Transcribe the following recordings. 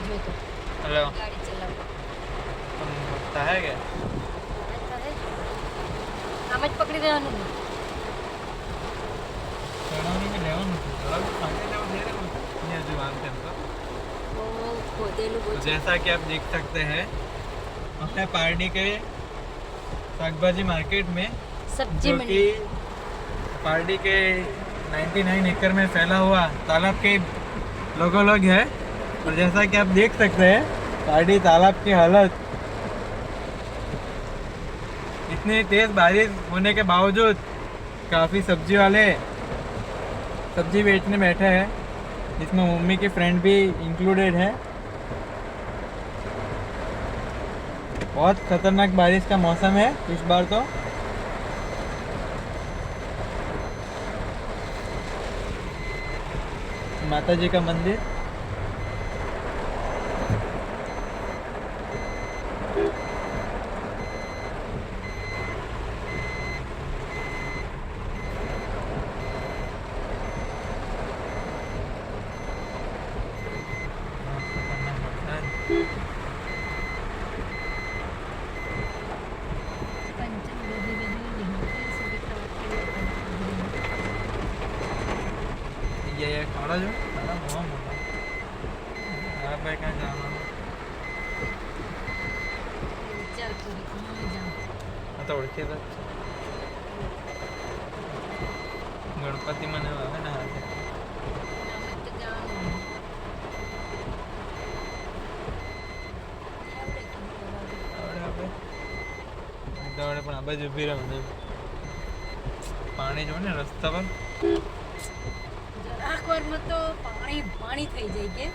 जो तो हेलो गाड़ी चलाओ तुम लगता है क्या આમ જ પકડી દેવાનું ને ચણાની બી લેવાનું છે થોડા આગે જાઓ દे रहे ये जो बात है तो ઓ ખોદેલું બહુ तो जैसा कि आप देख सकते हैं हमें पार्टी के शाकभाजी मार्केट में सब्जी जो मंडी कि पार्टी के 99 एकड़ में फैला हुआ तालाब के लोगों लोग है और जैसा कि आप देख सकते हैं पार्टी तालाब की हालत इतनी तेज बारिश होने के बावजूद काफ़ी सब्जी वाले सब्जी बेचने बैठे हैं जिसमें मम्मी की फ्रेंड भी इंक्लूडेड है। बहुत खतरनाक बारिश का मौसम है इस बार तो। माता जी का मंदिर ये खड़ा जो खड़ा बहुत मोटा यार भाई कहाँ जाना ચાલ પૂરી ખમણ જાઓ આ તો ઓળખે તો ગણપતિ મને આવે ને હાથે આમ જ તો જવાનું આવડે કે નહીં આવડે આપણે દોડે પણ આ બાજુ ઊભી રહું ને પાણી જો ને રસ્તા પર જરાક વારમાં તો પાણી પાણી થઈ જાય કે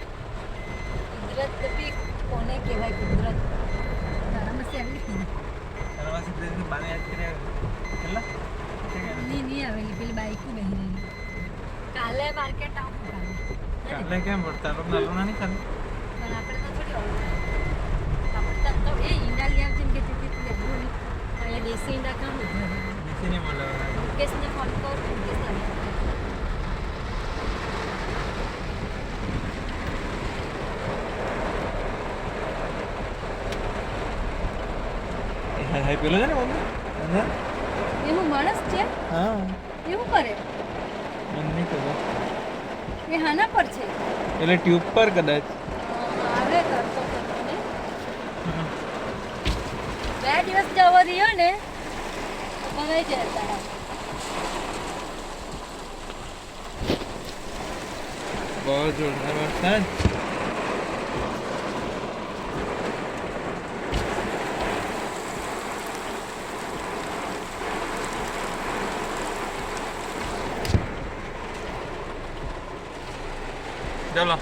કુદરત બી કોને કહેવાય કુદરત તારામાં છે આવી હતી તારા પાસે પાણી યાદ કર્યા કેટલા નહીં આવેલી પેલી બાઈક બેહી રહેલી કાલે માર્કેટ આવું કાલે કેમ પડતા લોકો નાલું નહીં ખાલી પણ આપણે તો થોડી આપણે તો એ ઈંડા લઈ આવશે ને કે તેથી લેવું અહીંયા દેશી ઈંડા કામ નીચે નહીં મળે મુકેશને ફોન કર મુકેશ લાવી હાય પેલો છે ને મમ્મી અંદર એવું માણસ છે હા એવું કરે મને નહીં ખબર એ હાના પર છે એટલે ટ્યુબ પર કદાચ આવે કરતો ને 2 દિવસ જવા રહ્યો ને તો ભરાઈ જાય તારા बहुत जोरदार वरसाद चलो